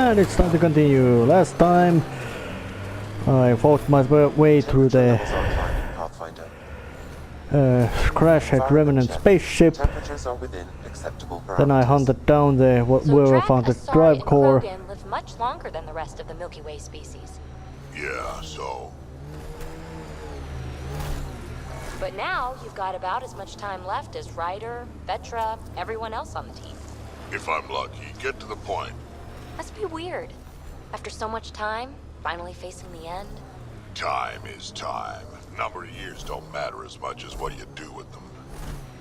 And it's time to continue. Last time I fought my way through the crash at remnant spaceship. Then I hunted down the whoever found the drive core. Live much longer than the rest of the Milky Way species. Yeah, so. But now you've got about as much time left as Ryder, Vetra, everyone else on the team. If I'm lucky, get to the point. Must be weird. After so much time, finally facing the end. Time is time. Number of years don't matter as much as what you do with them.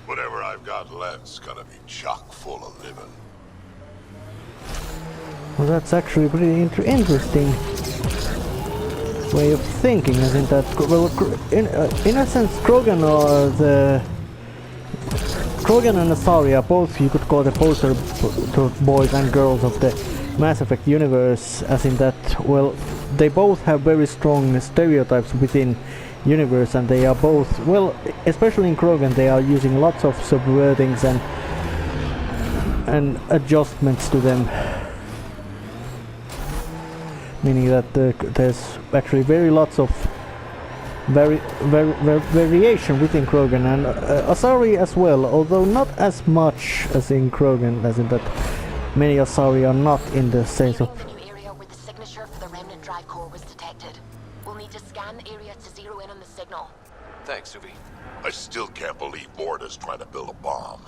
Whatever I've got left's gonna be chock full of living. Well, that's actually pretty interesting way of thinking, isn't that? Well, in a sense, Krogan and Asari are both, you could call the poster boys and girls of the Mass Effect universe, as in that, well, they both have very strong stereotypes within universe, and they are both, well, especially in Krogan, they are using lots of subvertings and adjustments to them. Meaning that there's actually very lots of variation within Krogan, and Asari as well, although not as much as in Krogan, as in that many Asari are not in the sense of... The new area where the signature for the remnant drive core was detected. We'll need to scan the area to zero in on the signal. Thanks, Suvi. I still can't believe Morta's trying to build a bomb.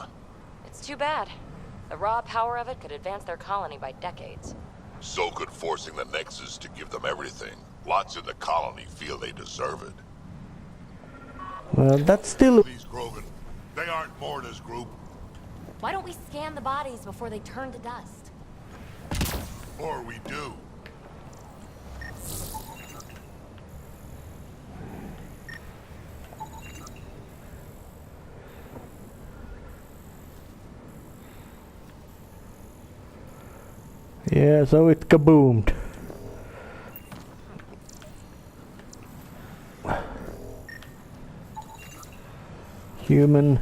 It's too bad. The raw power of it could advance their colony by decades. So could forcing the Nexus to give them everything. Lots in the colony feel they deserve it. Well, that's still... These Krogan, they aren't Morta's group. Why don't we scan the bodies before they turn to dust? Or we do. Yeah, so it kaboomed. Human.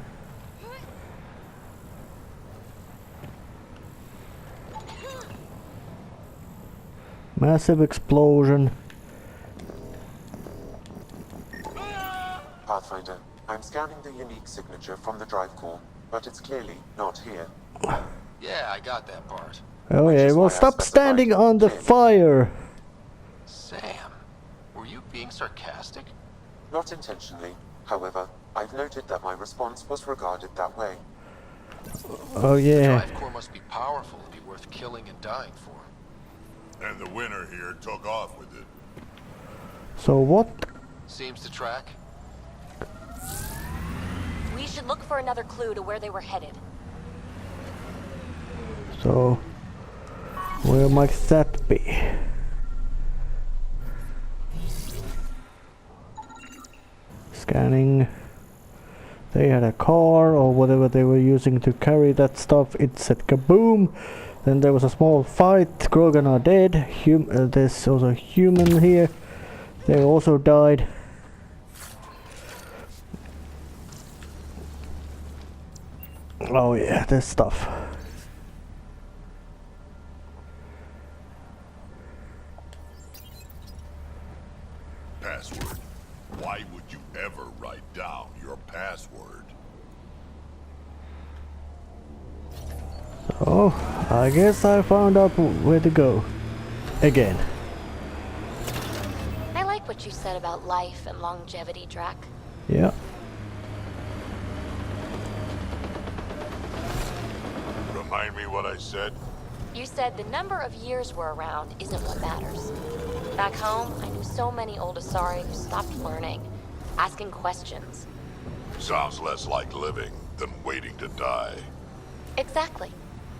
Massive explosion. Pathfinder, I'm scanning the unique signature from the drive core, but it's clearly not here. Yeah, I got that part. Oh yeah, well, stop standing on the fire! Sam, were you being sarcastic? Not intentionally. However, I've noted that my response was regarded that way. Oh The yeah. drive core must be powerful to be worth killing and dying for. And the winner here took off with it. So what? Seems to track. We should look for another clue to where they were headed. So where might that be? Scanning. They had a car or whatever they were using to carry that stuff. It said kaboom. Then there was a small fight. Krogan are dead. There's also a human here. They also died. Oh yeah, there's stuff. Password. Why would you ever write down your password? So, I guess I found out where to go. Again. I like what you said about life and longevity, Drac. Yeah. Remind me what I said? You said the number of years we're around isn't what matters. Back home, I knew so many old Asari who stopped learning, asking questions. Sounds less like living than waiting to die. Exactly.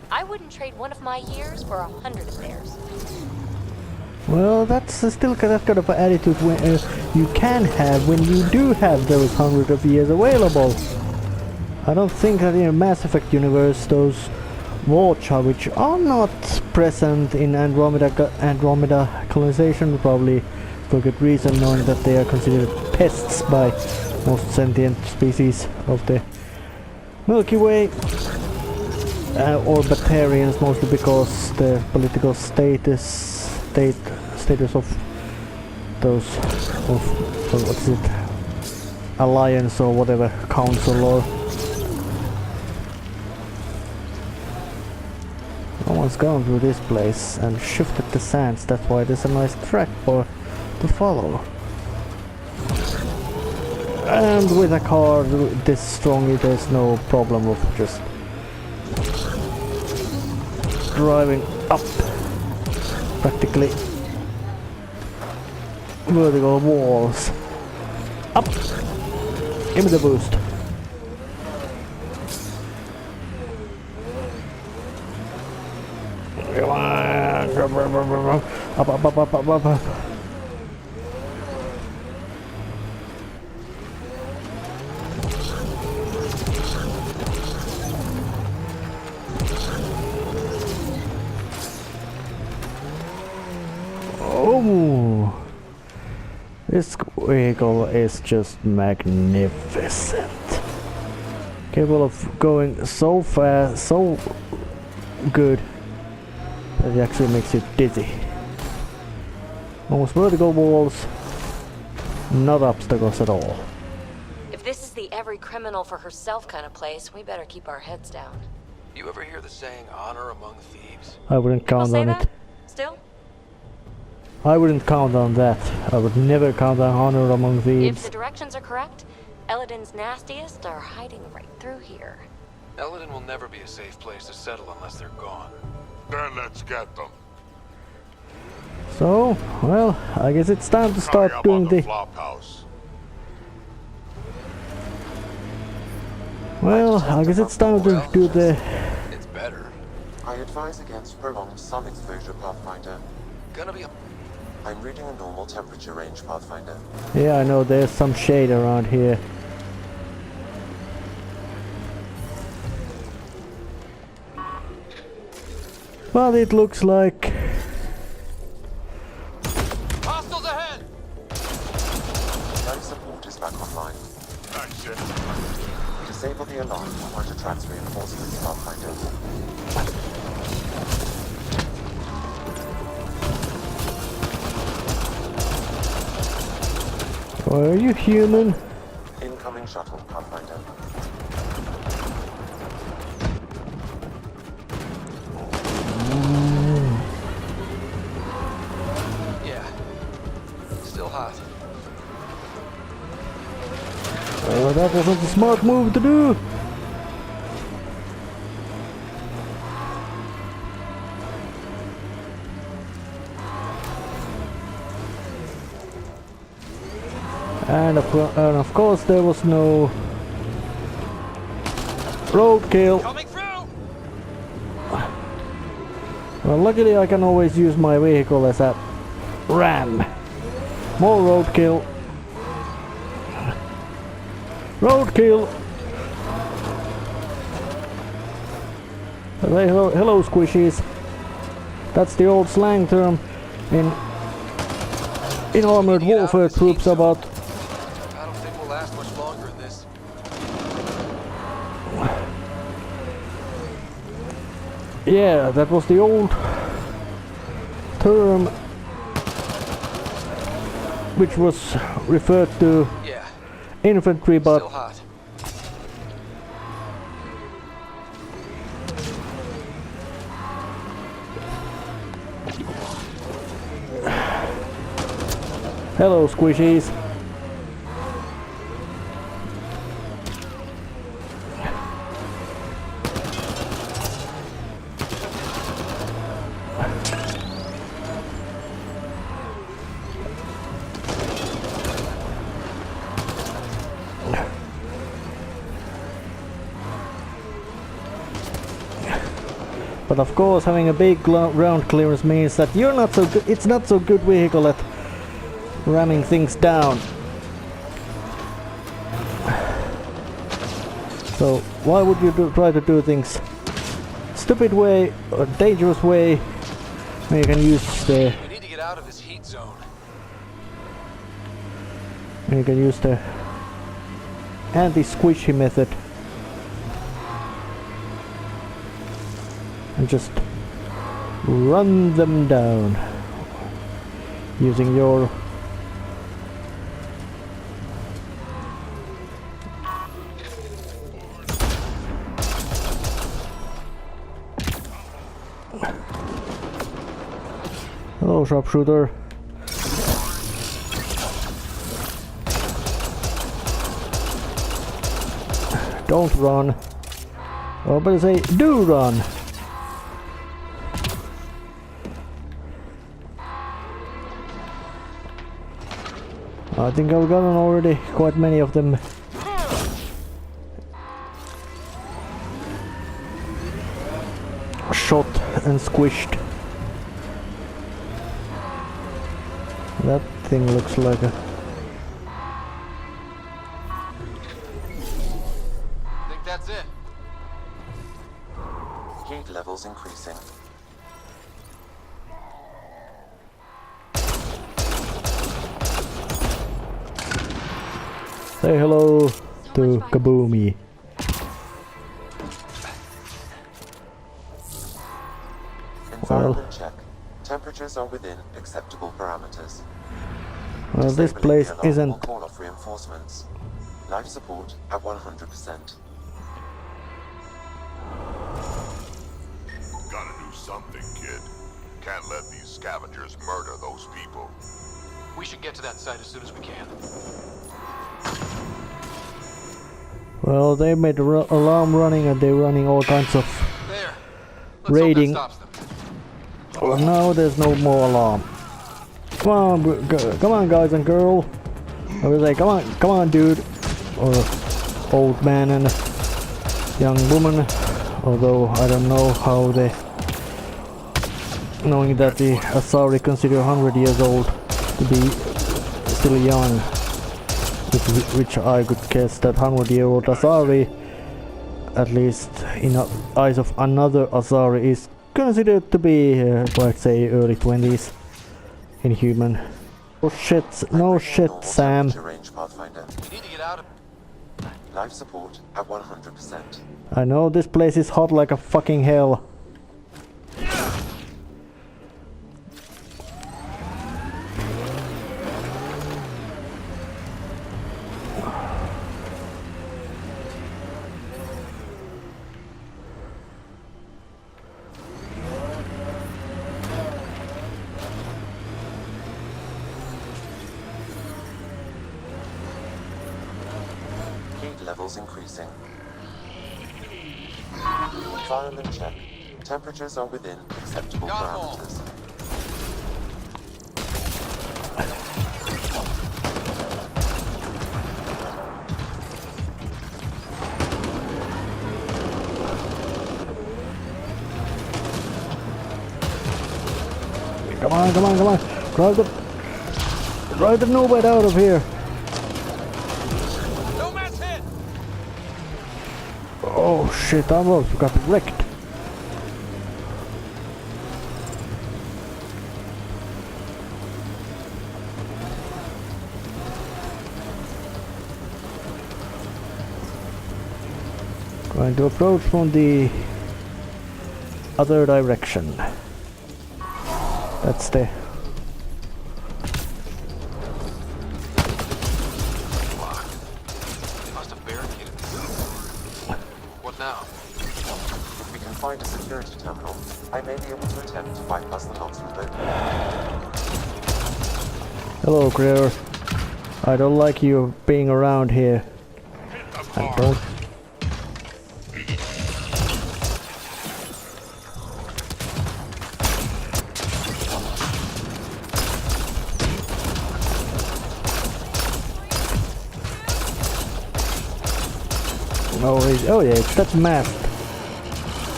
I wouldn't trade one of my years for 100 of theirs. Well, that's still that kind of attitude when, you can have when you do have those hundreds of years available. I don't think that in a Mass Effect universe those Watcha, which are not present in Andromeda colonization, probably for good reason, knowing that they are considered pests by most sentient species of the Milky Way. or Batarians, mostly because the political status of those what is it, alliance or whatever, council or no one's gone through this place and shifted the sands. That's why there's a nice track to follow. And with a car this strong, there's no problem of just driving up practically vertical walls. Up! Give me the boost. Up. Oh, this vehicle is just magnificent. Capable of going so fast, so good that it actually makes you dizzy. Almost vertical walls, not obstacles at all. If this is the every criminal for herself kind of place, we better keep our heads down. You ever hear the saying, honor among thieves? I wouldn't People count say on that? it. Still? I wouldn't count on that. I would never count on honor among If thieves. the directions are correct, Eladin's nastiest are hiding right through here. Eladin will never be a safe place to settle unless they're gone. Then let's get them. So, well, I guess it's time to start Coming up doing on the the... flop house. Well, I guess it's time to do the... It's better. I advise against prolonged sun exposure, Pathfinder. Gonna be a... I'm reading a normal temperature range, Pathfinder. Yeah, I know there's some shade around here. But it looks like... Hostiles ahead! Life support is back online. That's it. Disable the alarm in order to transfer reinforcements, Pathfinder. Are you human? Incoming shuttle, Pathfinder. Yeah. Still hot. That wasn't a smart move to do. And of course there was no roadkill. Coming through! Well, luckily I can always use my vehicle as a ram. More roadkill. Roadkill! Hello squishies. That's the old slang term in armored warfare troops about... I don't think we'll last much longer in this. Yeah, that was the old term which was referred to Yeah. infantry, but Still hot. hello squishies. But of course, having a big ground clearance means that you're not so good. It's not so good vehicle at ramming things down. So why would you try to do things stupid way or dangerous way when you can use the We need to get out of this heat zone. anti-squishy method. and just run them down using your hello, sharpshooter. Don't run. Oh, but I say, do run! I think I've gotten already quite many of them. Shot and squished. That thing looks like a... Think that's it? Heat levels increasing. Say hello to Kaboomy. Environment check. Temperatures are within acceptable parameters. Well, this Disabling place the alarm will isn't... call off reinforcements. Life support at 100%. Gotta do something, kid. Can't let these scavengers murder those people. We should get to that site as soon as we can. Well, they made the alarm running and they're running all kinds of There. Let's raiding. hope that stops them. Well, now there's no more alarm. Come on, come on, guys and girl. I was like, come on, dude, or old man and young woman. Although I don't know how they, knowing that the Asari consider 100 years old to be still young, which I could guess that 100-year-old Asari, at least in the eyes of another Asari, is considered to be, let's say, early 20s in human. Oh shit, no shit, Sam. Range, Pathfinder. We need to get out of... Life support at 100%. I know this place is hot like a fucking hell. Heat levels increasing. Environment check. Temperatures are within acceptable Got 'em all. parameters. Come on, come on, come on. Drive the noob out of here. No mass hit! Oh shit, I almost got wrecked. Going to approach from the other direction. That's the... They must have barricaded this. What now? If we can find a security terminal, I may be able to attempt to bypass the locks remotely. Hello, Greer. I don't like you being around here. I don't. Oh yeah, that's masked.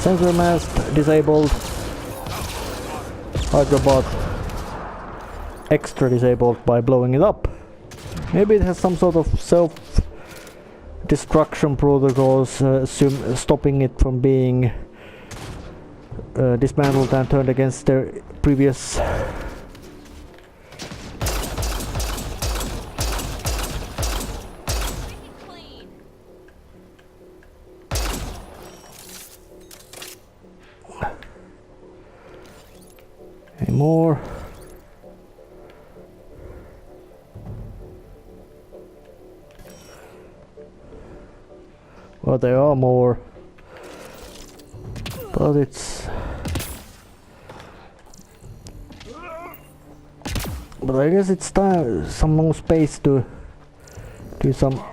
Sensor masked, disabled. Hydrobot extra disabled by blowing it up. Maybe it has some sort of self-destruction protocols stopping it from being dismantled and turned against their previous... Any more? Well, there are more, but it's... But I guess it's time, some more space to do some...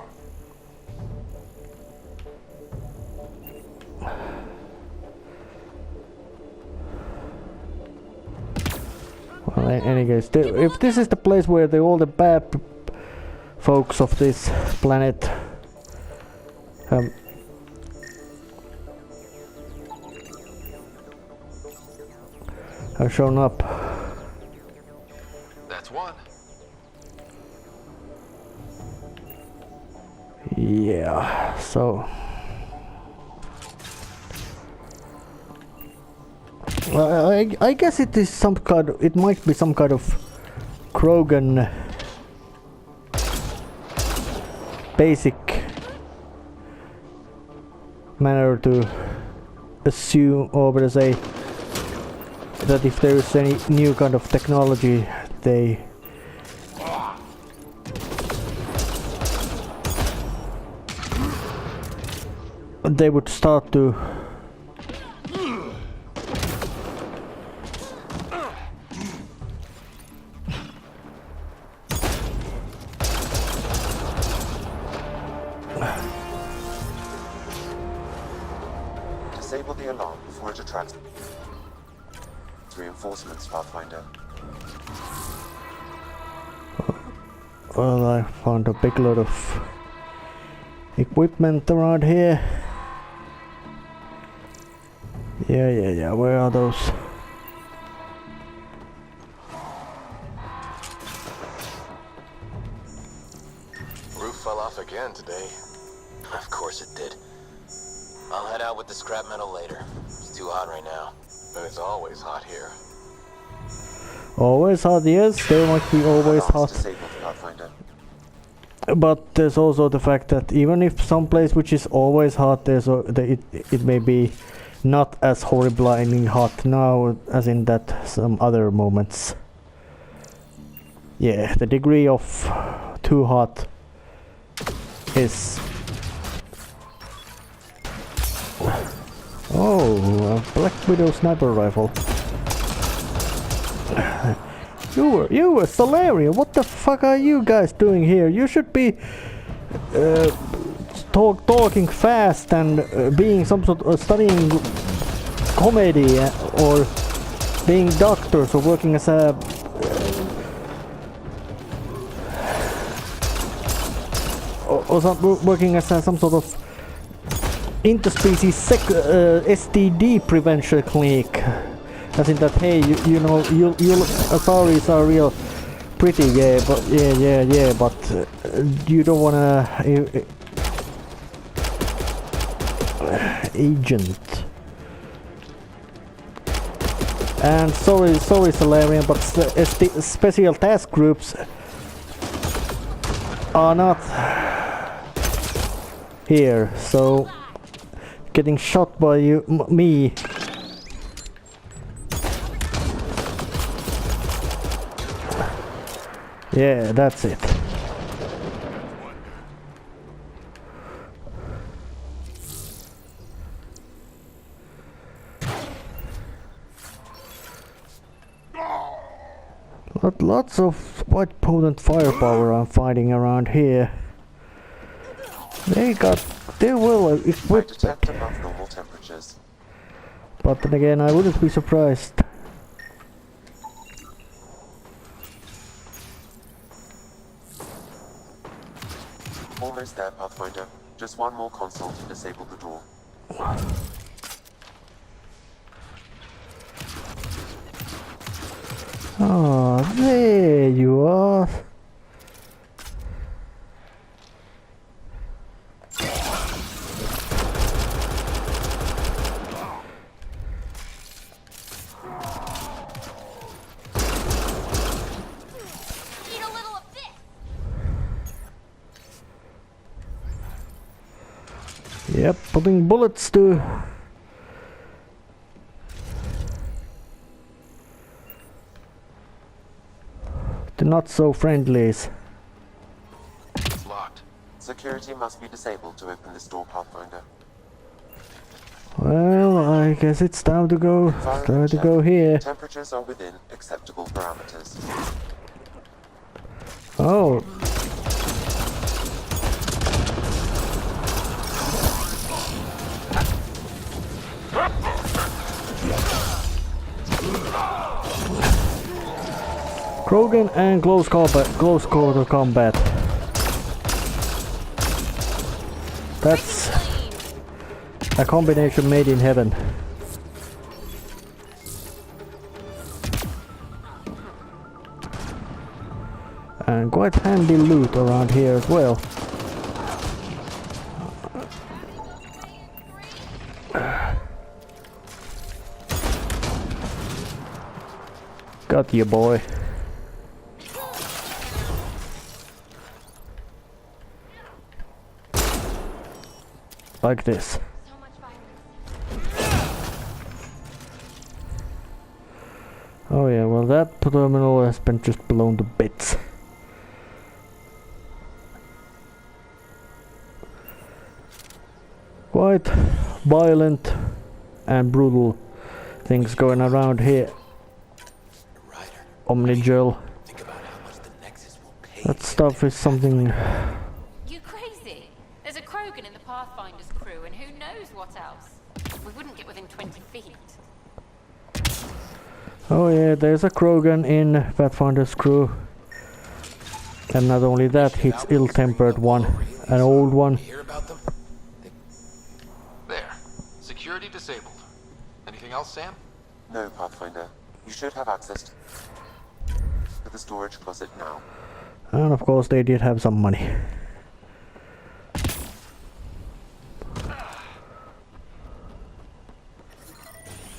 Well, any case, if this is the place where all the bad folks of this planet have shown up. That's one. Yeah, so... I guess it is some kind of, it might be some kind of Krogan basic manner to assume, or better say, that if there is any new kind of technology, they would start to Disable the alarm before it attracts reinforcements, Pathfinder. Well, I found a big lot of equipment around here. Yeah, where are those? Roof fell off again today. Of course it did. I'll head out with the scrap metal later. It's too hot right now. But it's always hot here. Always hot, yes, there might be always hot. Disabled, Pathfinder. But there's also the fact that even if some place which is always hot, it may be not as horribly hot now as in that some other moments. Yeah, the degree of too hot is... Oh, a Black Widow sniper rifle. You were Solarian. What the fuck are you guys doing here? You should be talking fast and being some sort of studying comedy or being doctors or working as a working as some sort of interspecies STD prevention clinic. As in that, hey, you know, you Asaris are real pretty, yeah, but yeah, but you don't wanna agent. And sorry, Solarian, but special task groups are not here, so getting shot by me. Yeah, that's it. Lots of quite potent firepower I'm finding around here. They're well equipped. Detect above normal temperatures. But then again, I wouldn't be surprised. Almost there, Pathfinder. Just one more console to disable the door. Oh, there you are. Yep, putting bullets to... the not so friendlies. It's locked. Security must be disabled to open this door, Pathfinder. Well, I guess it's time to go. Time to go here. Temperatures are within acceptable parameters. Oh. Krogan and close quarter combat. That's a combination made in heaven. And quite handy loot around here as well. Got you, boy. Like this. Oh yeah, well that terminal has been just blown to bits. Quite violent and brutal things going around here. Omnigel. That stuff is something. You crazy? There's a Krogan in the Pathfinder's crew, and who knows what else? We wouldn't get within 20 feet. Oh yeah, there's a Krogan in Pathfinder's crew. And not only that, it's ill-tempered one. An old one. Hear about them? There. Security disabled. Anything else, Sam? No, Pathfinder. You should have access to the storage closet now. And of course they did have some money.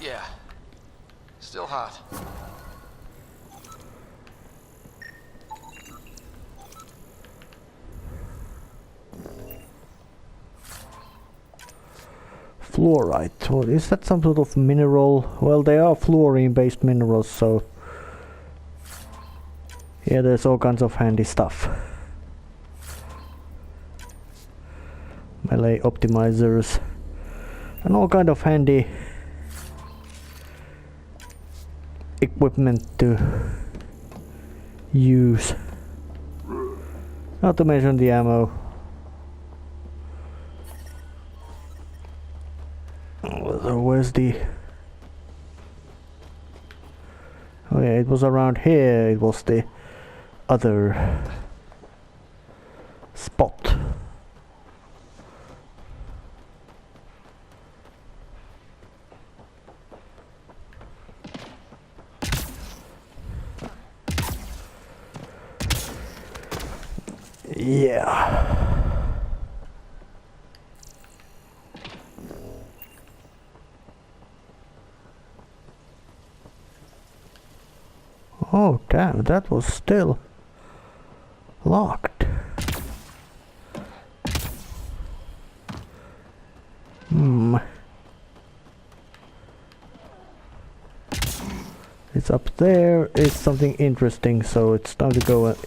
Yeah. Still hot. Fluorite. Well, is that some sort of mineral? Well, they are fluorine-based minerals, so yeah, there's all kinds of handy stuff. Melee optimizers and all kind of handy equipment to use. Not to mention the ammo. So where's the... Oh yeah, it was around here. It was the other spot. Yeah. Oh damn, that was still locked. It's up there. It's something interesting, so it's time to go and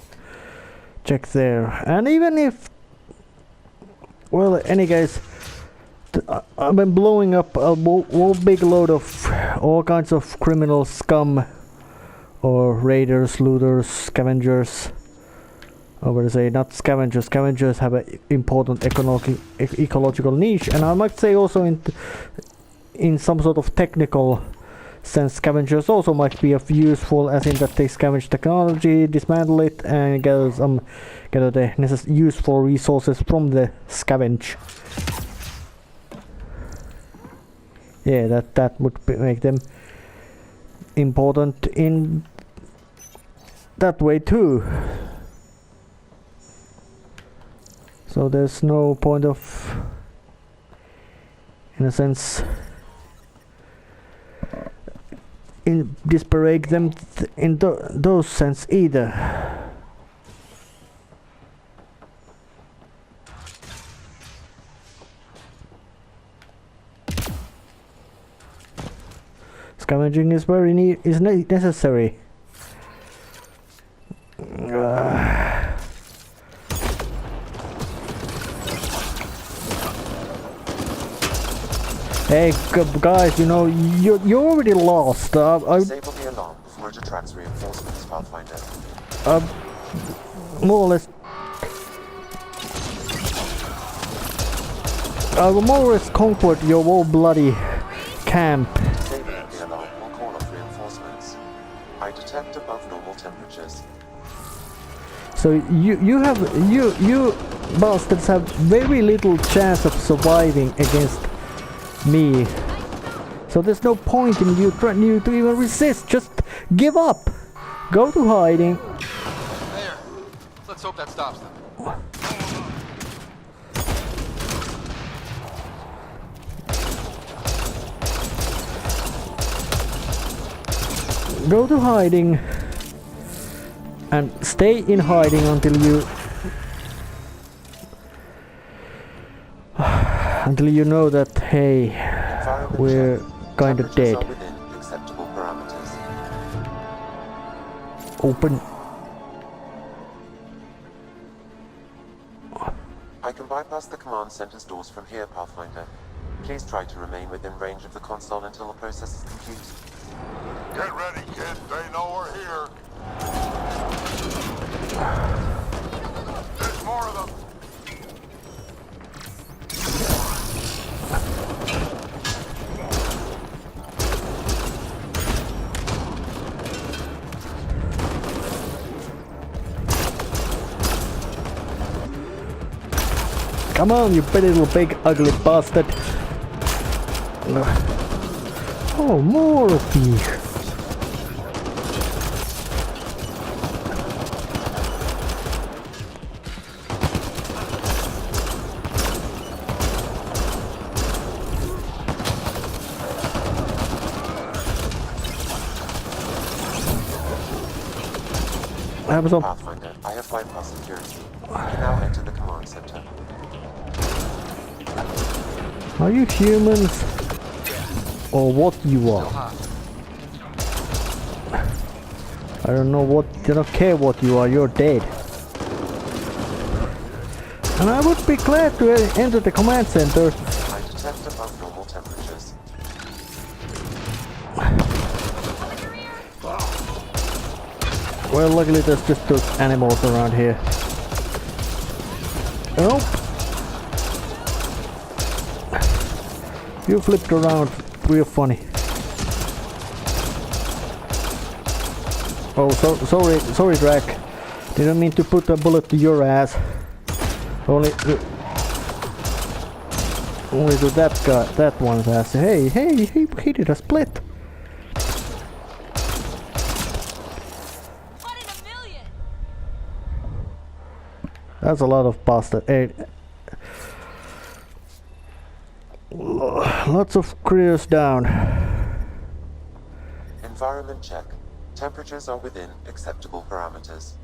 check there. And even if, well, in any case, I've been blowing up a whole big load of all kinds of criminal scum, or raiders, looters, scavengers. I would say not scavengers. Scavengers have an important ecological niche, and I might say also in some sort of technical sense, scavengers also might be of useful, as in that they scavenge technology, dismantle it, and gather the useful resources from the scavenge. Yeah, that would make them important in that way too. So there's no point of, in a sense, in disparage them in those sense either. Scavenging is necessary. Hey guys, you know, you're already lost. Disable the alarm before it attracts reinforcements, Pathfinder. More or less. I will more or less conquered your whole bloody camp. Disabling the alarm will call off reinforcements. I detect above normal temperatures. So you bastards have very little chance of surviving against me. So there's no point in you trying to even resist. Just give up. Go to hiding. There. Let's hope that stops them. Go to hiding. And stay in hiding until you know that, hey, we're kinda Temperatures dead. are within acceptable parameters. Open. I can bypass the command center's doors from here, Pathfinder. Please try to remain within range of the console until the process is complete. Get ready, kid. They know we're here. There's more of them. Come on, you pretty little big ugly bastard. Oh, more of you. Pathfinder, I have bypassed security. You can now enter the command center. Are you humans? Or what you are? I don't know what, I don't care what you are, you're dead. And I would be glad to enter the command center. I detect above normal temperatures. Well, luckily there's just those animals around here. Nope. You flipped around real funny. Oh, sorry, Drac. Didn't mean to put a bullet to your ass. Only to that guy, that one's ass. Hey, he did a split. One in a million. That's a lot of pasta. Hey, lots of critters down. Environment check. Temperatures are within acceptable parameters.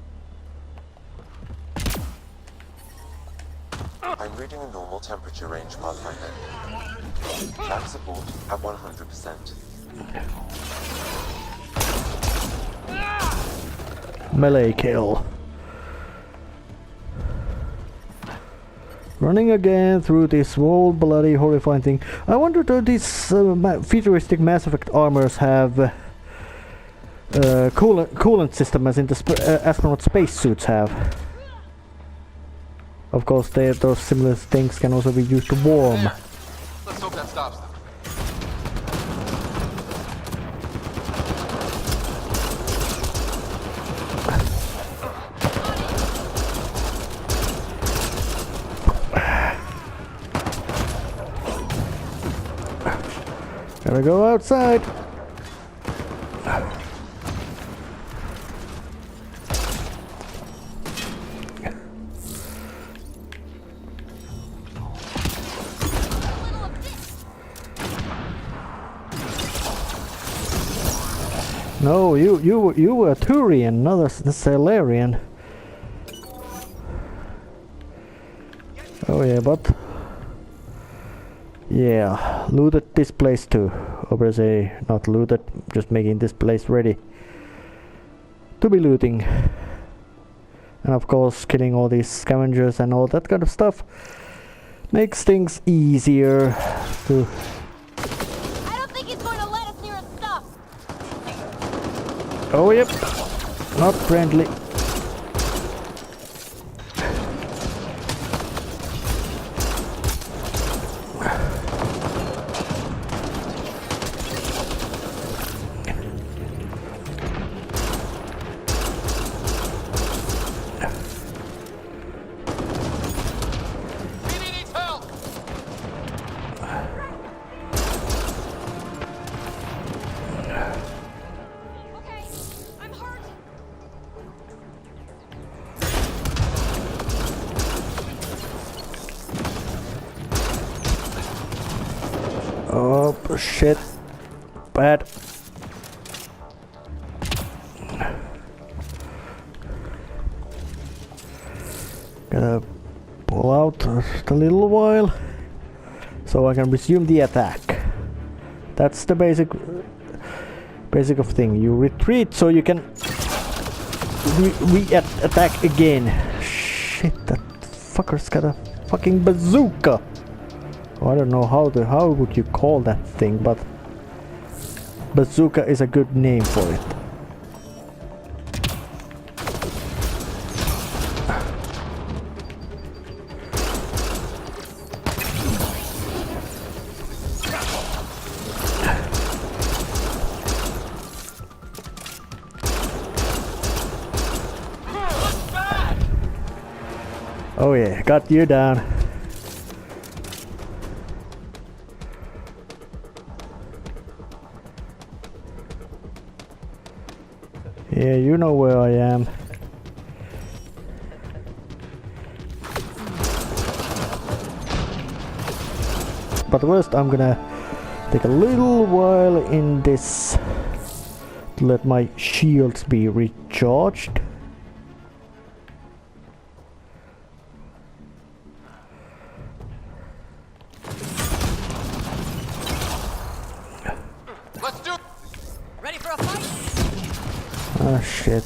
I'm reading a normal temperature range, Pathfinder. Track support at 100%. Melee kill. Running again through this whole bloody horrifying thing. I wonder do these futuristic Mass Effect armors have coolant system as in the astronaut spacesuits have. Of course, those similar things can also be used to warm. There. Let's hope that stops them. Gotta go outside. No, you were a Turian, not a Salarian. Oh yeah, but yeah, looted this place too. Obviously not looted, just making this place ready to be looting. And of course, killing all these scavengers and all that kind of stuff makes things easier to... I don't think he's going to let us near his stuff. Oh yep, not friendly. Oh shit. Bad. Gotta pull out just a little while so I can resume the attack. That's the basic of thing. You retreat so you can attack again. Shit, that fucker's got a fucking bazooka. I don't know how would you call that thing, but bazooka is a good name for it. Oh yeah, got you down. Yeah, you know where I am. But first I'm gonna take a little while in this to let my shields be recharged. Let's do. Ready for a fight? Oh shit.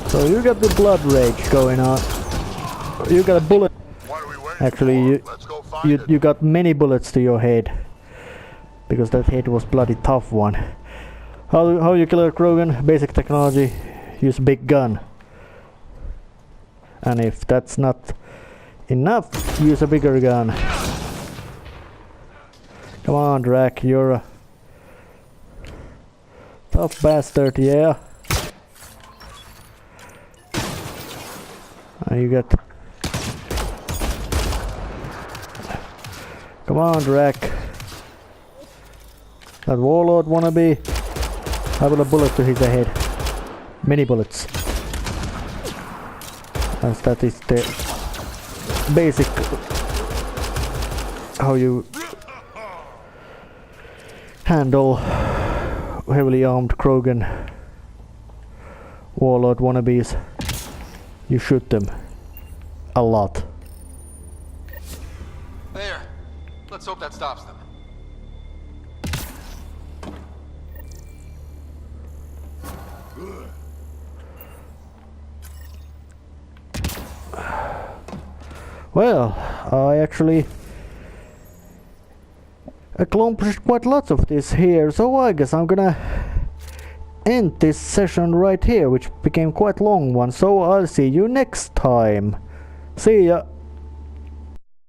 So you got the blood rage going on. You got a bullet. What are we waiting Actually, for? Let's go find it. you got many bullets to your head. Because that head was bloody tough one. How you kill a Krogan? Basic technology. Use a big gun. And if that's not enough, use a bigger gun. Come on, Drac, you're a tough bastard, yeah. You got... Come on, Drac. That warlord wannabe. I will a bullet to his head. Many bullets. As that is the basic how you handle heavily armed Krogan warlord wannabes. You shoot them a lot. There. Let's hope that stops them. Well, I actually accomplished quite lots of this here, so I guess I'm gonna end this session right here, which became quite long one, so I'll see you next time. See ya!